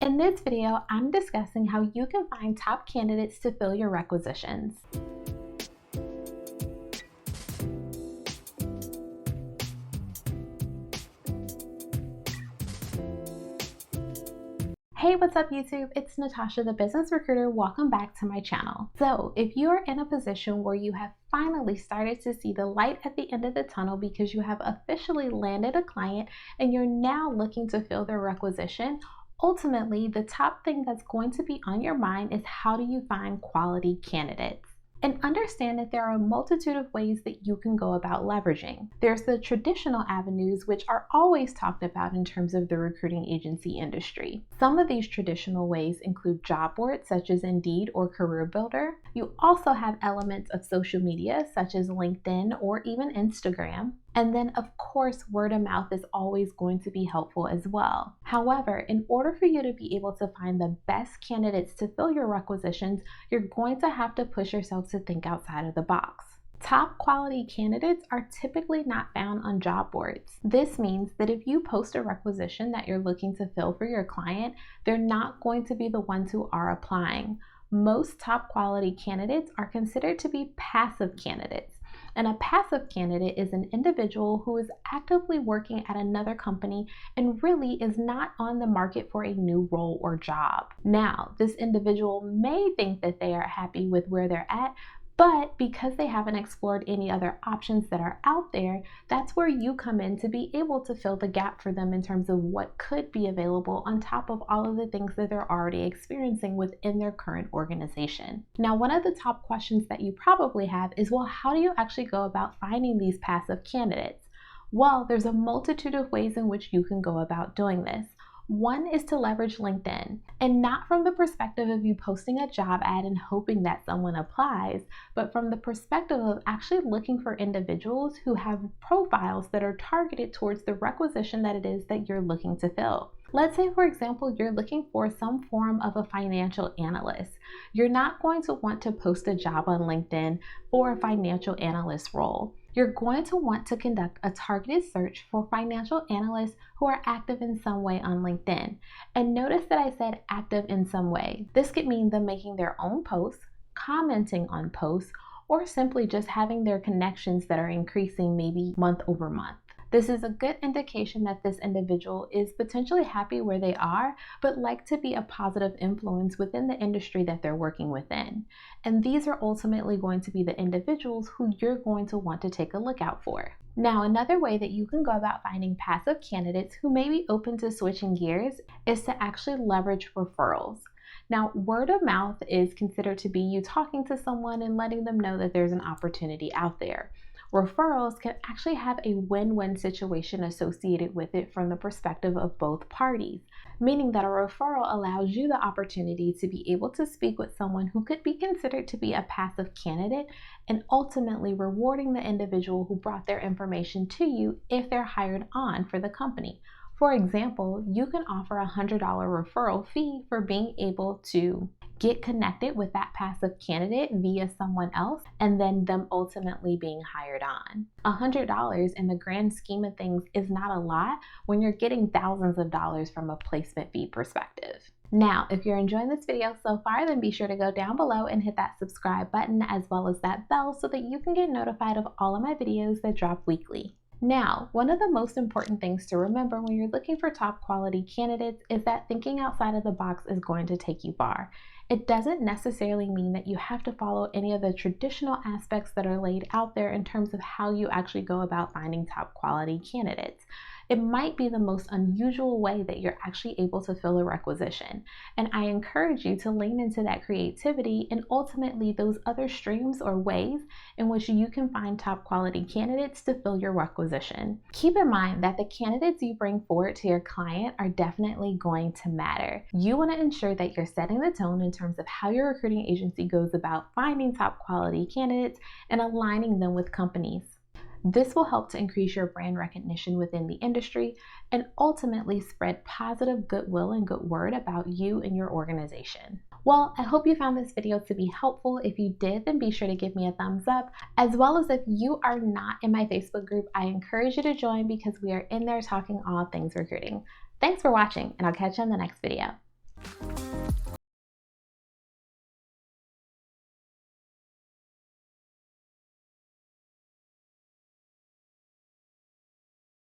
In this video, I'm discussing how you can find top candidates to fill your requisitions. Hey, what's up YouTube? It's Natasha, the business recruiter. Welcome back to my channel. So if you are in a position where you have finally started to see the light at the end of the tunnel because you have officially landed a client and you're now looking to fill their requisition, ultimately the top thing that's going to be on your mind is how do you find quality candidates? And understand that there are a multitude of ways that you can go about leveraging. There's the traditional avenues, which are always talked about in terms of the recruiting agency industry. Some of these traditional ways include job boards such as Indeed or Career Builder. You also have elements of social media such as LinkedIn or even Instagram. And then of course, word of mouth is always going to be helpful as well. However, in order for you to be able to find the best candidates to fill your requisitions, you're going to have to push yourself to think outside of the box. Top quality candidates are typically not found on job boards. This means that if you post a requisition that you're looking to fill for your client, they're not going to be the ones who are applying. Most top quality candidates are considered to be passive candidates. And a passive candidate is an individual who is actively working at another company and really is not on the market for a new role or job. Now, this individual may think that they are happy with where they're at, but because they haven't explored any other options that are out there, that's where you come in to be able to fill the gap for them in terms of what could be available on top of all of the things that they're already experiencing within their current organization. Now, one of the top questions that you probably have is, well, how do you actually go about finding these passive candidates? Well, there's a multitude of ways in which you can go about doing this. One is to leverage LinkedIn, and not from the perspective of you posting a job ad and hoping that someone applies, but from the perspective of actually looking for individuals who have profiles that are targeted towards the requisition that it is that you're looking to fill. Let's say, for example, you're looking for some form of a financial analyst. You're not going to want to post a job on LinkedIn for a financial analyst role. You're going to want to conduct a targeted search for financial analysts who are active in some way on LinkedIn. And notice that I said active in some way. This could mean them making their own posts, commenting on posts, or simply just having their connections that are increasing maybe month over month. This is a good indication that this individual is potentially happy where they are, but like to be a positive influence within the industry that they're working within. And these are ultimately going to be the individuals who you're going to want to take a look out for. Now, another way that you can go about finding passive candidates who may be open to switching gears is to actually leverage referrals. Now, word of mouth is considered to be you talking to someone and letting them know that there's an opportunity out there. Referrals can actually have a win-win situation associated with it from the perspective of both parties, meaning that a referral allows you the opportunity to be able to speak with someone who could be considered to be a passive candidate and ultimately rewarding the individual who brought their information to you if they're hired on for the company. For example, you can offer a $100 referral fee for being able to get connected with that passive candidate via someone else and then them ultimately being hired on. $100 in the grand scheme of things is not a lot when you're getting thousands of dollars from a placement fee perspective. Now, if you're enjoying this video so far, then be sure to go down below and hit that subscribe button as well as that bell so that you can get notified of all of my videos that drop weekly. Now, one of the most important things to remember when you're looking for top quality candidates is that thinking outside of the box is going to take you far. It doesn't necessarily mean that you have to follow any of the traditional aspects that are laid out there in terms of how you actually go about finding top quality candidates. It might be the most unusual way that you're actually able to fill a requisition. And I encourage you to lean into that creativity and ultimately those other streams or ways in which you can find top quality candidates to fill your requisition. Keep in mind that the candidates you bring forward to your client are definitely going to matter. You want to ensure that you're setting the tone in terms of how your recruiting agency goes about finding top quality candidates and aligning them with companies. This will help to increase your brand recognition within the industry and ultimately spread positive goodwill and good word about you and your organization. Well, I hope you found this video to be helpful. If you did, then be sure to give me a thumbs up, as well as if you are not in my Facebook group, I encourage you to join because we are in there talking all things recruiting. Thanks for watching, and I'll catch you in the next video.